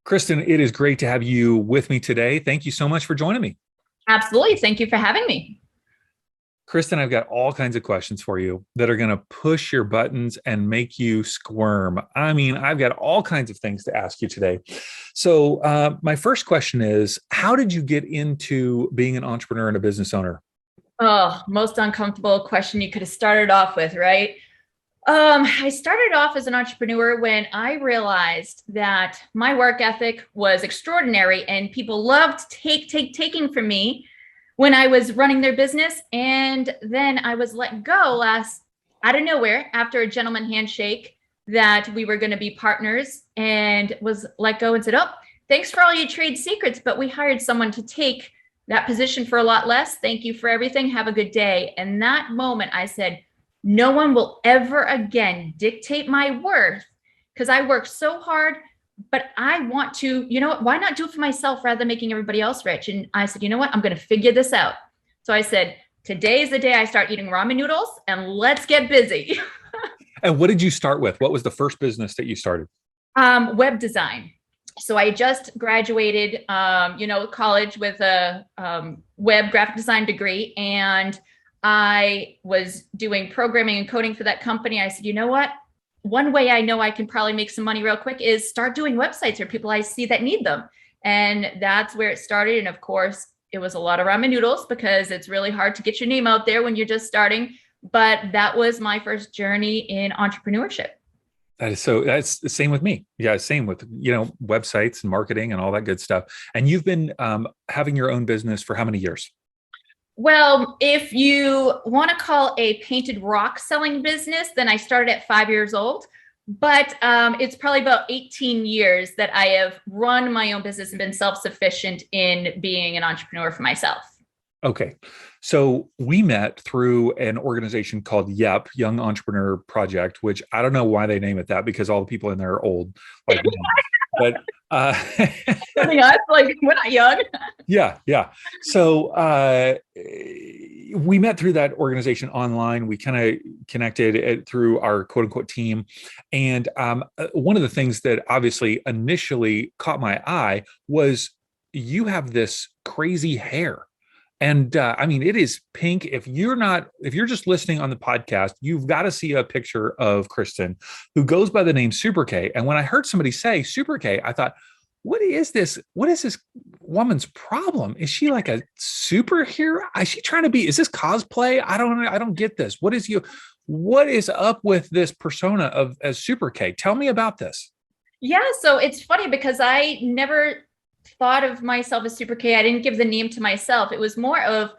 Kristen, it is great to have you with me today. Thank you so much for joining me. Absolutely. Thank you for having me. Kristen, I've got all kinds of questions for you that are going to push your buttons and make you squirm. I mean, I've got all kinds of things to ask you today. My first question is, how did you get into being an entrepreneur and a business owner? Oh, most uncomfortable question you could have started off with, right? I started off as an entrepreneur when I realized that my work ethic was extraordinary and people loved taking from me when I was running their business. And then I was let go last out of nowhere after a gentleman handshake that we were going to be partners and was let go and said, "Oh, thanks for all your trade secrets, but we hired someone to take that position for a lot less. Thank you for everything. Have a good day." And that moment I said, no one will ever again dictate my worth because I work so hard, but I want to, why not do it for myself rather than making everybody else rich? And I said, you know what? I'm going to figure this out. So I said, today is the day I start eating ramen noodles and let's get busy. And what did you start with? What was the first business that you started? Web design. So I just graduated, college with a web graphic design degree, and I was doing programming and coding for that company. I said, you know what? One way I know I can probably make some money real quick is start doing websites for people I see that need them. And that's where it started. And of course, it was a lot of ramen noodles because it's really hard to get your name out there when you're just starting. But that was my first journey in entrepreneurship. That's the same with me. Yeah, same with, websites and marketing and all that good stuff. And you've been having your own business for how many years? Well, if you want to call a painted rock selling business, then I started at 5 years old. But it's probably about 18 years that I have run my own business and been self-sufficient in being an entrepreneur for myself. Okay. So we met through an organization called YEP, Young Entrepreneur Project, which I don't know why they name it that because all the people in there are old. Like me. But Something us, like we're not young. Yeah. So we met through that organization online. We kind of connected through our quote unquote team. And one of the things that obviously initially caught my eye was you have this crazy hair. And I mean, it is pink. If you're just listening on the podcast, you've got to see a picture of Kristen, who goes by the name Super K. And when I heard somebody say Super K, I thought, what is this? What is this woman's problem? Is she like a superhero? Is she trying to be? Is this cosplay? I don't get this. What is up with this persona of as Super K? Tell me about this. Yeah, so it's funny because I never thought of myself as Super K. I didn't give the name to myself. It was more of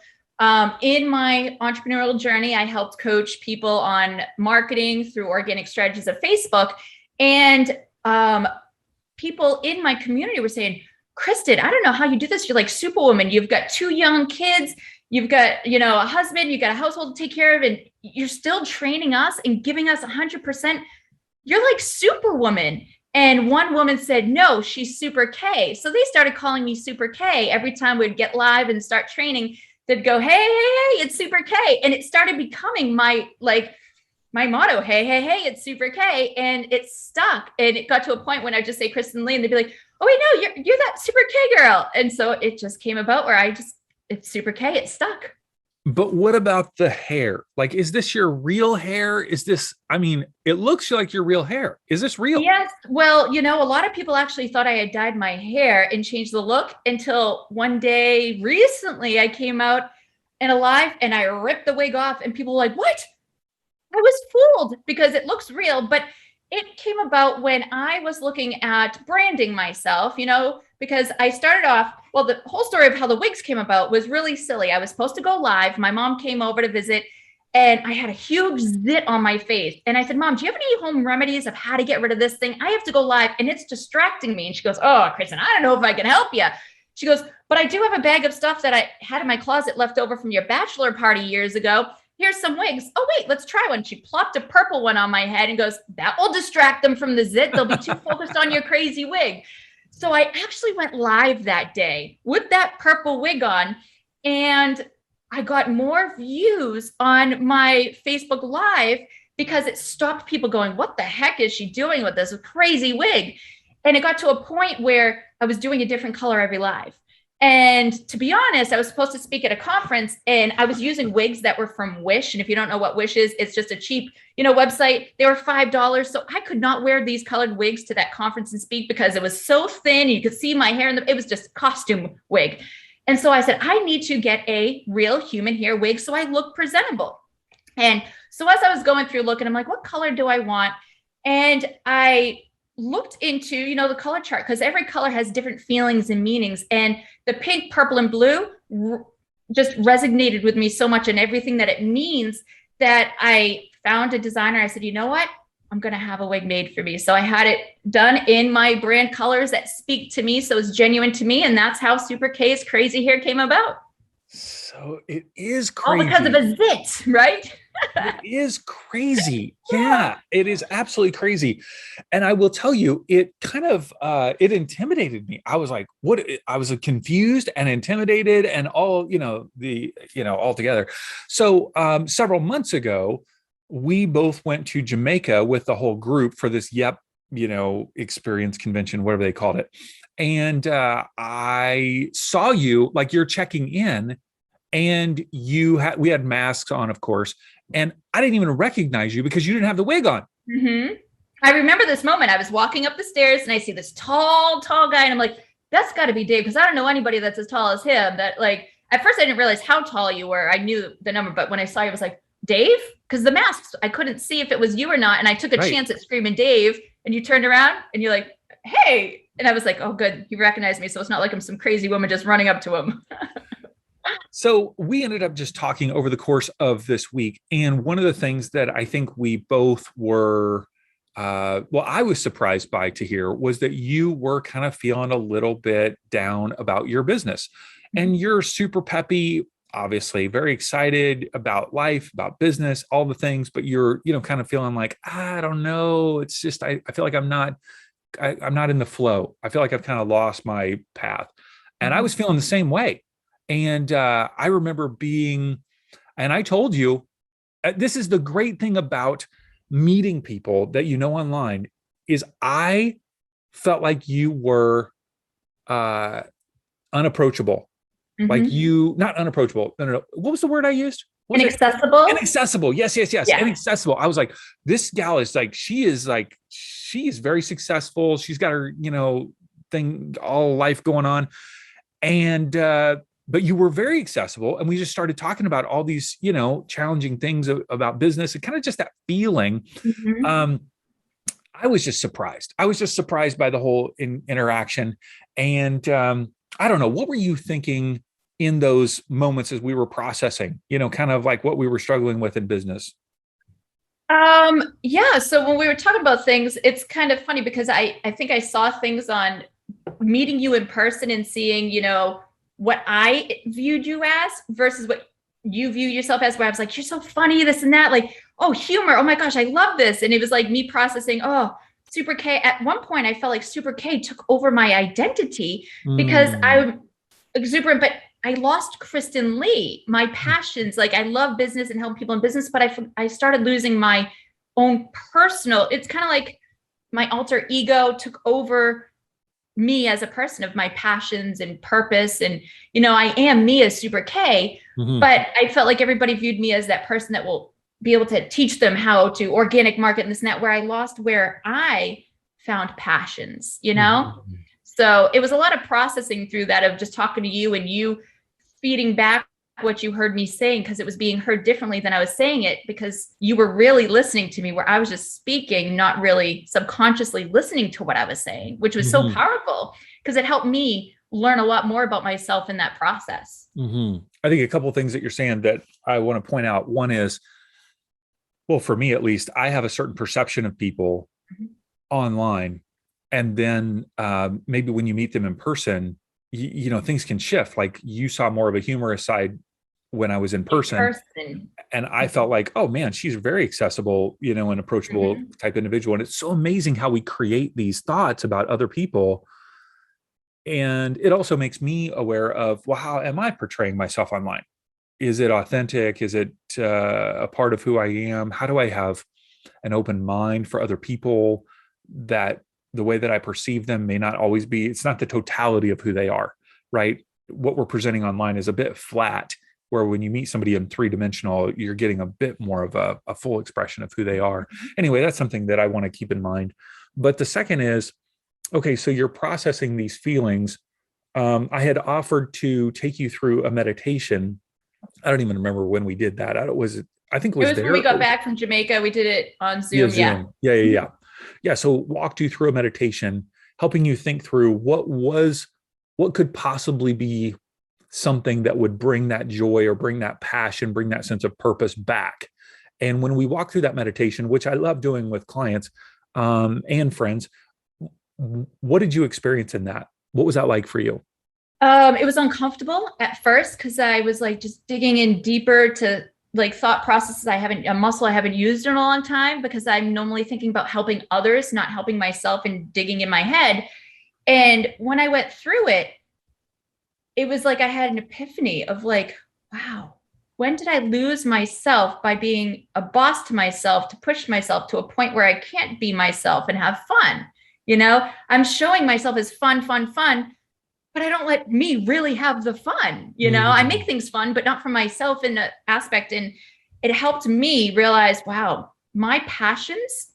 in my entrepreneurial journey, I helped coach people on marketing through organic strategies of Facebook. And people in my community were saying, Kristen, I don't know how you do this. You're like superwoman. You've got 2 young kids. You've got, a husband, you've got a household to take care of, and you're still training us and giving us 100%. You're like superwoman. And one woman said, no, she's Super K. So they started calling me Super K. Every time we'd get live and start training, they'd go, hey, it's Super K. And it started becoming my motto, hey, it's Super K. And it stuck. And it got to a point when I just say Kristen Leigh, and they'd be like, oh, wait, no, you're that Super K girl. And so it just came about where it's Super K. It stuck. But what about the hair? Like, is this your real hair? It looks like your real hair. Is this real? Yes. Well, a lot of people actually thought I had dyed my hair and changed the look until one day recently I came out in a live and I ripped the wig off and people were like, what? I was fooled because it looks real, but it came about when I was looking at branding myself, because I started off, well, the whole story of how the wigs came about was really silly. I was supposed to go live. My mom came over to visit and I had a huge zit on my face. And I said, Mom, do you have any home remedies of how to get rid of this thing? I have to go live and it's distracting me. And she goes, oh, Kristen, I don't know if I can help you. She goes, but I do have a bag of stuff that I had in my closet left over from your bachelor party years ago. Here's some wigs. Oh, wait, let's try one. She plopped a purple one on my head and goes, that will distract them from the zit. They'll be too focused on your crazy wig. So I actually went live that day with that purple wig on, and I got more views on my Facebook Live because it stopped people going, what the heck is she doing with this crazy wig? And it got to a point where I was doing a different color every live. And to be honest, I was supposed to speak at a conference and I was using wigs that were from Wish. And if you don't know what Wish is, it's just a cheap, website. They were $5. So I could not wear these colored wigs to that conference and speak because it was so thin. You could see my hair it was just a costume wig. And so I said, I need to get a real human hair wig so I look presentable. And so as I was going through looking, I'm like, what color do I want? And I looked into, the color chart, because every color has different feelings and meanings. And the pink, purple, and blue just resonated with me so much and everything that it means that I found a designer. I said, you know what? I'm going to have a wig made for me. So I had it done in my brand colors that speak to me. So it's genuine to me. And that's how Super K's crazy hair came about. So it is crazy. All because of a zit, right? It is crazy. Yeah, it is absolutely crazy. And I will tell you, it kind of, it intimidated me. I was like, what? I was confused and intimidated and all, all together. So several months ago, we both went to Jamaica with the whole group for this experience convention, whatever they called it. And I saw you, like, you're checking in, and we had masks on, of course, and I didn't even recognize you because you didn't have the wig on. Mm-hmm. I remember this moment. I was walking up the stairs and I see this tall guy, and I'm like, that's got to be Dave, because I don't know anybody that's as tall as him. That, like, at first I didn't realize how tall you were. I knew the number, but when I saw you, I was like, Dave? Because the masks, I couldn't see if it was you or not. And I took a chance at screaming Dave, and you turned around and you're like, hey. And I was like, oh, good. He recognized me. So it's not like I'm some crazy woman just running up to him. So we ended up just talking over the course of this week. And one of the things that I think we both were, I was surprised by to hear, was that you were kind of feeling a little bit down about your business. And you're super peppy, obviously very excited about life, about business, all the things, but you're, kind of feeling like, I don't know. It's just, I feel like I'm not in the flow. I feel like I've kind of lost my path. And I was feeling the same way. And I remember and I told you, this is the great thing about meeting people that online, is I felt like you were unapproachable. Mm-hmm. Like not unapproachable. No. What was the word I used? Inaccessible? Inaccessible. Yes. Yeah. Inaccessible. I was like, this gal is like, she is very successful. She's got her, thing, all life going on. And, but you were very accessible. And we just started talking about all these, challenging things about business and kind of just that feeling. Mm-hmm. I was just surprised. I was just surprised by the whole interaction. And I don't know, what were you thinking in those moments as we were processing, kind of like what we were struggling with in business? Yeah. So when we were talking about things, it's kind of funny because I think I saw things on meeting you in person and seeing, what I viewed you as versus what you view yourself as, where I was like, you're so funny, this and that, like, oh, humor. Oh my gosh, I love this. And it was like me processing, oh, Super K. At one point, I felt like Super K took over my identity because I'm exuberant, but I lost Kristen Leigh, my passions. Like, I love business and helping people in business, but I started losing my own personal, it's kind of like my alter ego took over me as a person of my passions and purpose. And, I am me as Super K, but I felt like everybody viewed me as that person that will be able to teach them how to organic market and this and that, where I lost where I found passions, So it was a lot of processing through that, of just talking to you and you feeding back what you heard me saying, because it was being heard differently than I was saying it, because you were really listening to me, where I was just speaking, not really subconsciously listening to what I was saying, which was so powerful because it helped me learn a lot more about myself in that process. I think a couple of things that you're saying that I want to point out. One is, well, for me at least, I have a certain perception of people online, and then maybe when you meet them in person, things can shift. Like, you saw more of a humorous side when I was in person. And I felt like, oh man, she's very accessible, and approachable type individual. And it's so amazing how we create these thoughts about other people. And it also makes me aware of, well, how am I portraying myself online? Is it authentic? Is it a part of who I am? How do I have an open mind for other people that the way that I perceive them may not always be, it's not the totality of who they are, right? What we're presenting online is a bit flat, where when you meet somebody in 3-dimensional, you're getting a bit more of a full expression of who they are. Anyway, that's something that I want to keep in mind. But the second is, okay, so you're processing these feelings. I had offered to take you through a meditation. I don't even remember when we did that. I think it It was was when there. we got back from Jamaica. We did it on Yeah, Zoom. Yeah. Zoom. Yeah. So walked you through a meditation, helping you think through what could possibly be something that would bring that joy or bring that passion, bring that sense of purpose back. And when we walk through that meditation, which I love doing with clients and friends, what did you experience in that? What was that like for you? It was uncomfortable at first because I was like just digging in deeper to like thought processes a muscle I haven't used in a long time, because I'm normally thinking about helping others, not helping myself, and digging in my head. And when I went through it, it was like I had an epiphany of like, wow, when did I lose myself by being a boss to myself, to push myself to a point where I can't be myself and have fun? I'm showing myself as fun, fun, fun, but I don't let me really have the fun. I make things fun, but not for myself in an aspect. And it helped me realize, wow, my passions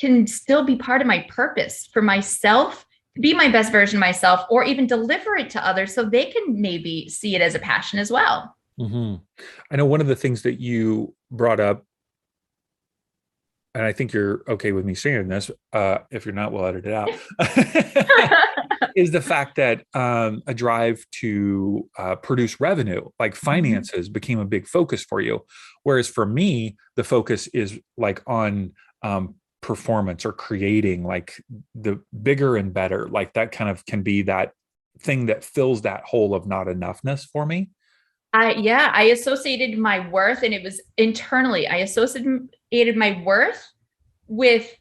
can still be part of my purpose for myself, be my best version of myself, or even deliver it to others so they can maybe see it as a passion as well. Mm-hmm. I know one of the things that you brought up, and I think you're okay with me saying this. If you're not, we'll edit it out. Is the fact that a drive to produce revenue, like finances, became a big focus for you. Whereas for me, the focus is like on performance or creating like the bigger and better. Like that kind of can be that thing that fills that hole of not enoughness for me. I associated my worth, and it was internally. I associated my worth with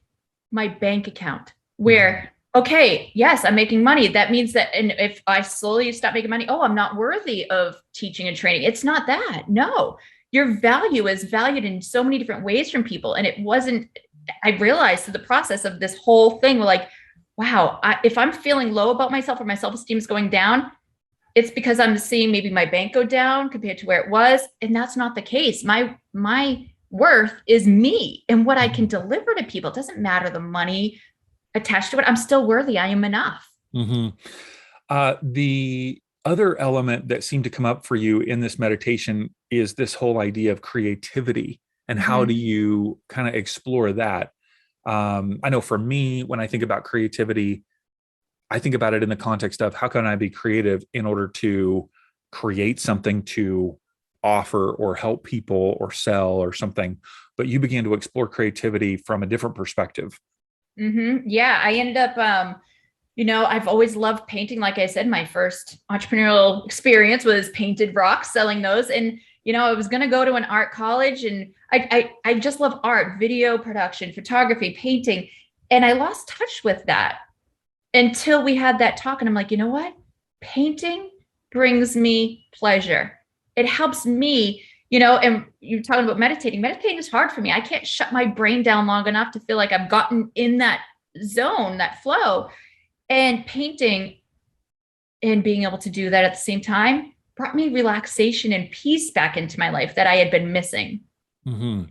my bank account, where, okay, yes, I'm making money. That means that, and if I slowly stop making money, oh, I'm not worthy of teaching and training. It's not that. No, your value is valued in so many different ways from people. And it wasn't, I realized through the process of this whole thing, like, wow, if I'm feeling low about myself or my self-esteem is going down, it's because I'm seeing maybe my bank go down compared to where it was. And that's not the case. My worth is me and what I can deliver to people. It doesn't matter the money attached to it. I'm still worthy. I am enough. Mm-hmm. The other element that seemed to come up for you in this meditation is this whole idea of creativity, and how do you kind of explore that? I know for me, when I think about creativity, I think about it in the context of how can I be creative in order to create something to offer or help people or sell or something. But you began to explore creativity from a different perspective. Yeah, I ended up, I've always loved painting. Like I said, my first entrepreneurial experience was painted rocks, selling those. And, I was going to go to an art college, and I just love art, video production, photography, painting. And I lost touch with that until we had that talk. And I'm like, you know what? Painting brings me pleasure. It helps me, and you're talking about meditating. Meditating is hard for me. I can't shut my brain down long enough to feel like I've gotten in that zone, that flow. And painting and being able to do that at the same time brought me relaxation and peace back into my life that I had been missing. Mm-hmm.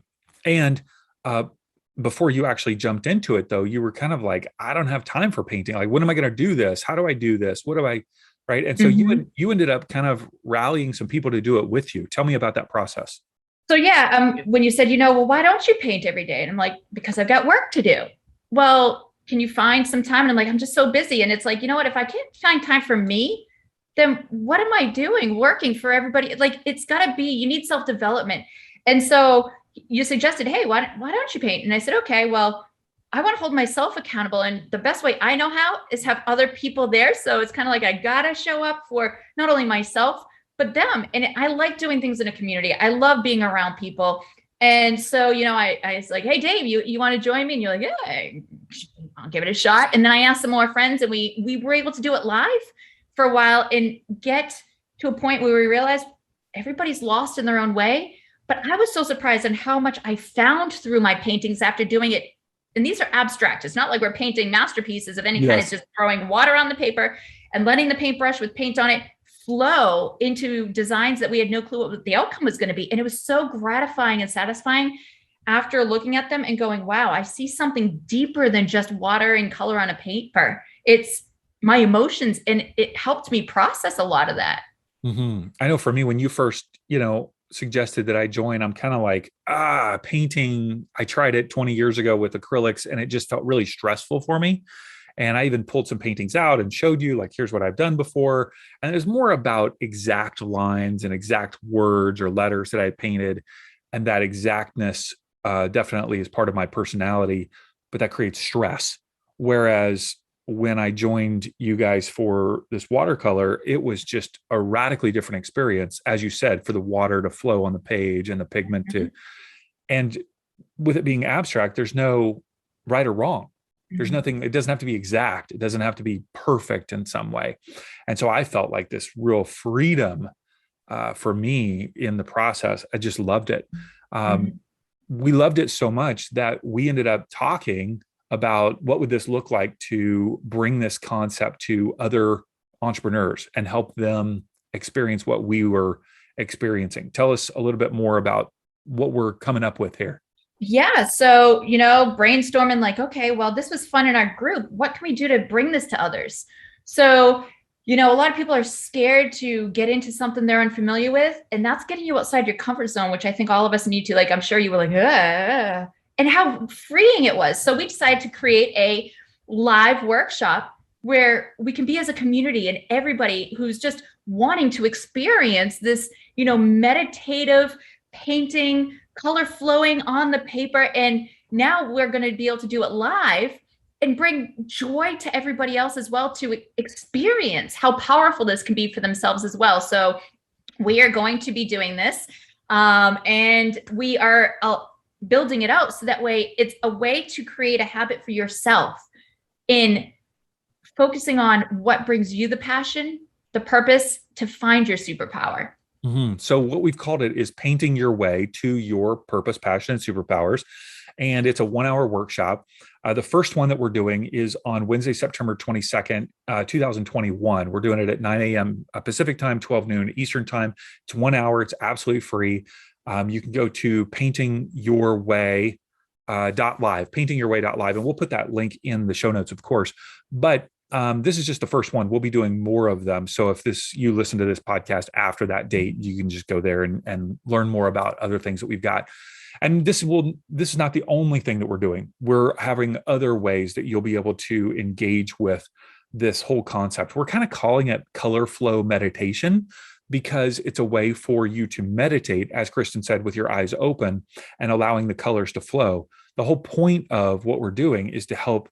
And before you actually jumped into it, though, you were kind of like, I don't have time for painting. Like, when am I going to do this? How do I do this? What do I, right? And so you ended up kind of rallying some people to do it with you. Tell me about that process. So yeah, when you said, well, why don't you paint every day? And I'm like, because I've got work to do. Well, can you find some time? And I'm like, I'm just so busy. And it's like, you know what? If I can't find time for me, then what am I doing working for everybody? Like, it's got to be, you need self-development. And so you suggested, hey, why don't you paint? And I said, okay, well, I want to hold myself accountable. And the best way I know how is have other people there. So it's kind of like, I got to show up for not only myself, but them. And I like doing things in a community. I love being around people. And so, I was like, hey, Dave, you want to join me? And you're like, yeah, I'll give it a shot. And then I asked some more friends, and we were able to do it live for a while and get to a point where we realized everybody's lost in their own way. But I was so surprised on how much I found through my paintings after doing it and these are abstract. It's not like we're painting masterpieces of any kind. It's Yes. just throwing water on the paper and letting the paintbrush with paint on it flow into designs that we had no clue what the outcome was going to be. And it was so gratifying and satisfying after looking at them and going, wow, I see something deeper than just water and color on a paper. It's my emotions, and it helped me process a lot of that. I know for me, when you first, suggested that I join, I'm kind of like, painting. I tried it 20 years ago with acrylics and it just felt really stressful for me. And I even pulled some paintings out and showed you, like, here's what I've done before. And it was more about exact lines and exact words or letters that I painted. And that exactness definitely is part of my personality, but that creates stress. Whereas when I joined you guys for this watercolor, it was just a radically different experience, as you said, for the water to flow on the page and the pigment to, and with it being abstract, there's no right or wrong. There's nothing, it doesn't have to be exact. It doesn't have to be perfect in some way. And so I felt like this real freedom for me in the process. I just loved it. We loved it so much that we ended up talking about what would this look like to bring this concept to other entrepreneurs and help them experience what we were experiencing. Tell us a little bit more about what we're coming up with here. Yeah. So, brainstorming like, okay, well, this was fun in our group. What can we do to bring this to others? So, a lot of people are scared to get into something they're unfamiliar with, and that's getting you outside your comfort zone, which I think all of us need to. Like, I'm sure you were like, and how freeing it was. So we decided to create a live workshop where we can be as a community, and everybody who's just wanting to experience this, meditative painting, color flowing on the paper. And now we're going to be able to do it live and bring joy to everybody else as well, to experience how powerful this can be for themselves as well. So we are going to be doing this, and we are building it out so that way it's a way to create a habit for yourself in focusing on what brings you the passion, the purpose to find your superpower. So what we've called it is painting your way to your purpose, passion, and superpowers. And it's a 1-hour workshop. The first one that we're doing is on Wednesday, September 22nd, 2021. We're doing it at 9 a.m. Pacific time, 12 noon Eastern time. It's 1 hour. It's absolutely free. You can go to paintingyourway.live, paintingyourway.live, and we'll put that link in the show notes, of course. But this is just the first one. We'll be doing more of them. So if you listen to this podcast after that date, you can just go there and learn more about other things that we've got. And this is not the only thing that we're doing. We're having other ways that you'll be able to engage with this whole concept. We're kind of calling it color flow meditation, because it's a way for you to meditate, as Kristen said, with your eyes open and allowing the colors to flow. The whole point of what we're doing is to help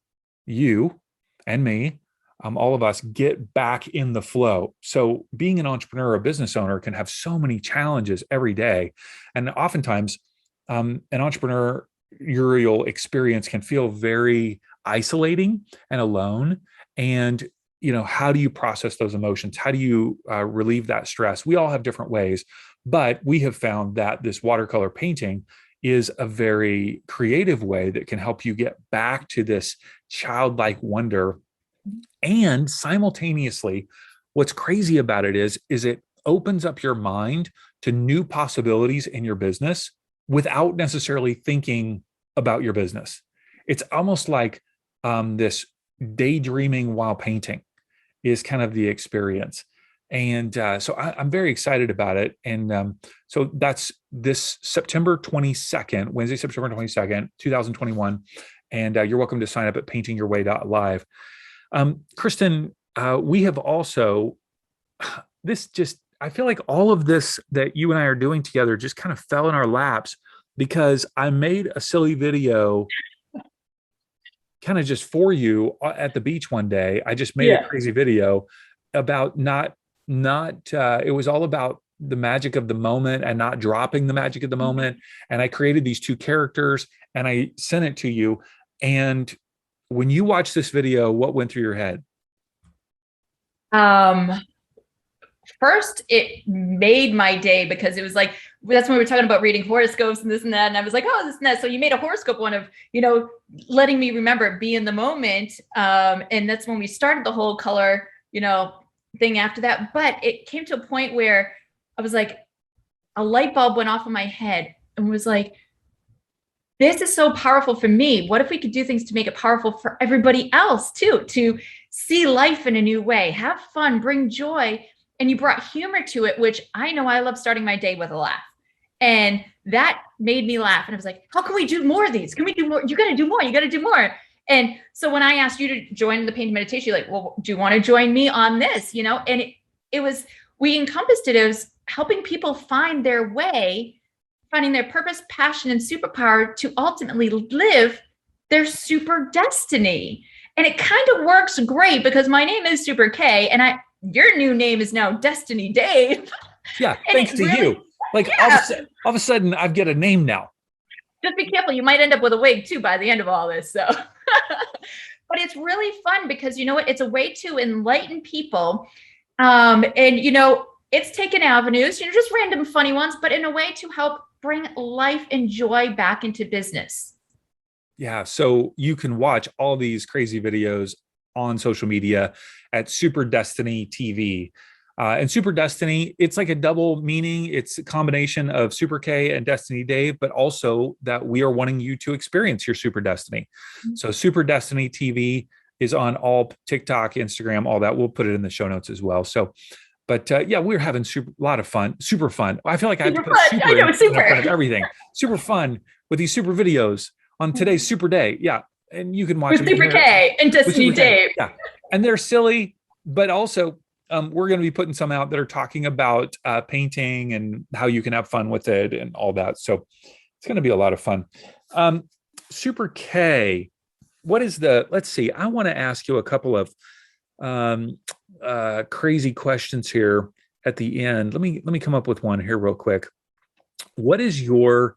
you and me, all of us, get back in the flow. So being an entrepreneur or a business owner can have so many challenges every day. And oftentimes, an entrepreneurial experience can feel very isolating and alone. And how do you process those emotions? How do you relieve that stress? We all have different ways, but we have found that this watercolor painting is a very creative way that can help you get back to this childlike wonder. And simultaneously, what's crazy about it is it opens up your mind to new possibilities in your business without necessarily thinking about your business. It's almost like this daydreaming while painting is kind of the experience. And so I'm very excited about it. And so that's this September 22nd, Wednesday, September 22nd, 2021. And you're welcome to sign up at paintingyourway.live. Kristen, we have also, I feel like all of this that you and I are doing together just kind of fell in our laps, because I made a silly video kind of just for you at the beach one day. I just made a crazy video about it was all about the magic of the moment and not dropping the magic of the moment. And I created these two characters and I sent it to you. And when you watch this video, what went through your head? First, it made my day, because it was like that's when we were talking about reading horoscopes and this and that. And I was like, oh, this and that. So you made a horoscope one of, letting me remember, be in the moment. And that's when we started the whole color, thing after that. But it came to a point where I was like, a light bulb went off in my head and was like, this is so powerful for me. What if we could do things to make it powerful for everybody else too, to see life in a new way, have fun, bring joy. And you brought humor to it, which I know I love starting my day with a laugh. And that made me laugh. And I was like, how can we do more of these? Can we do more? You got to do more. You got to do more. And so when I asked you to join the painting meditation, you're like, well, do you want to join me on this? And it was, we encompassed it as helping people find their way, finding their purpose, passion, and superpower to ultimately live their super destiny. And it kind of works great because my name is Super K, and your new name is now Destiny Dave. Yeah, thanks to you. Like all of a sudden, I get a name now. Just be careful. You might end up with a wig too by the end of all this. So, but it's really fun because you know what? It's a way to enlighten people. And it's taken avenues, just random funny ones, but in a way to help bring life and joy back into business. Yeah. So you can watch all these crazy videos on social media at Super Destiny TV. And Super Destiny, it's like a double meaning. It's a combination of Super K and Destiny Dave, but also that we are wanting you to experience your Super Destiny. Mm-hmm. So Super Destiny TV is on all TikTok, Instagram, all that. We'll put it in the show notes as well. So, but we're having a lot of fun, super fun. I feel like I have to put super in front of everything. Super fun with these super videos on today's super day. Yeah. And you can watch with Super K and Destiny Dave. Yeah. And they're silly, but also we're going to be putting some out that are talking about painting and how you can have fun with it and all that. So it's going to be a lot of fun. Super K, what is let's see, I want to ask you a couple of crazy questions here at the end. Let me come up with one here real quick. What is your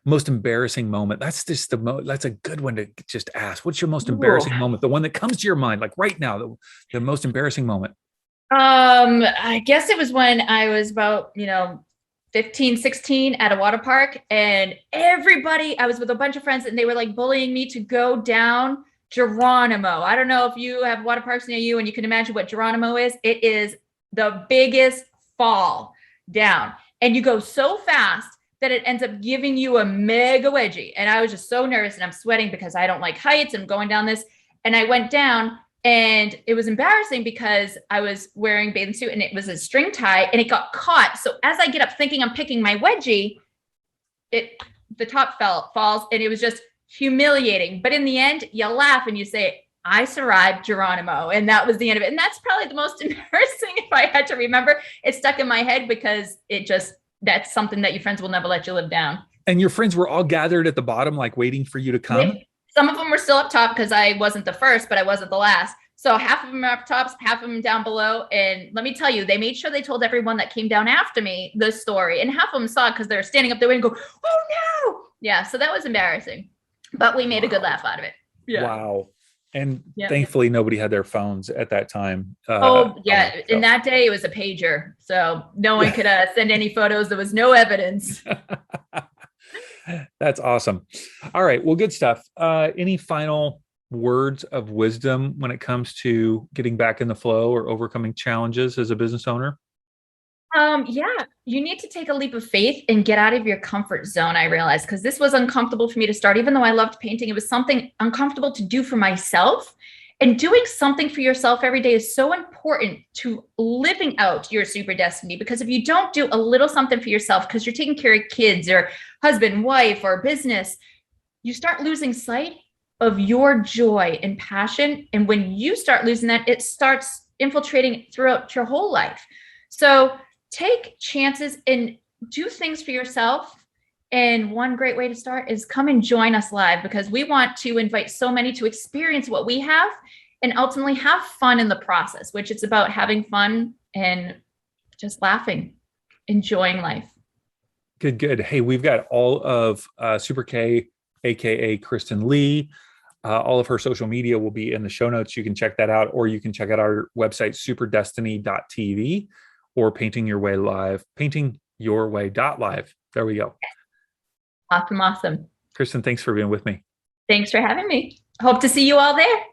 most embarrassing moment? That's just that's a good one to just ask. What's your most embarrassing moment? The one that comes to your mind, like right now, the most embarrassing moment. I guess it was when I was about, 15, 16 at a water park, and I was with a bunch of friends, and they were like bullying me to go down Geronimo. I don't know if you have water parks near you and you can imagine what Geronimo is. It is the biggest fall down, and you go so fast that it ends up giving you a mega wedgie. And I was just so nervous, and I'm sweating because I don't like heights and going down this. And I went down, and it was embarrassing because I was wearing a bathing suit and it was a string tie and it got caught. So as I get up thinking I'm picking my wedgie, the top falls, and it was just humiliating. But in the end, you laugh and you say, I survived Geronimo. And that was the end of it. And that's probably the most embarrassing if I had to remember. It stuck in my head because that's something that your friends will never let you live down. And your friends were all gathered at the bottom, like waiting for you to come? Some of them were still up top because I wasn't the first, but I wasn't the last. So half of them are up tops, half of them down below. And let me tell you, they made sure they told everyone that came down after me this story. And half of them saw it because they were standing up there and go, oh no. Yeah. So that was embarrassing, but we made a good laugh out of it. Yeah. Wow. And thankfully nobody had their phones at that time. In that day it was a pager. So no one could send any photos. There was no evidence. That's awesome. All right. Well, good stuff. Any final words of wisdom when it comes to getting back in the flow or overcoming challenges as a business owner? You need to take a leap of faith and get out of your comfort zone. I realized, because this was uncomfortable for me to start, even though I loved painting, it was something uncomfortable to do for myself. And doing something for yourself every day is so important to living out your super destiny, because if you don't do a little something for yourself, because you're taking care of kids or husband, wife, or business, you start losing sight of your joy and passion. And when you start losing that, it starts infiltrating throughout your whole life. So take chances and do things for yourself. And one great way to start is come and join us live, because we want to invite so many to experience what we have and ultimately have fun in the process, which it's about having fun and just laughing, enjoying life. Good. Hey, we've got all of Super K, AKA Kristen Leigh. All of her social media will be in the show notes. You can check that out, or you can check out our website, superdestiny.tv. or Painting Your Way Live, paintingyourway.live. There we go. Awesome. Awesome. Kristen, thanks for being with me. Thanks for having me. Hope to see you all there.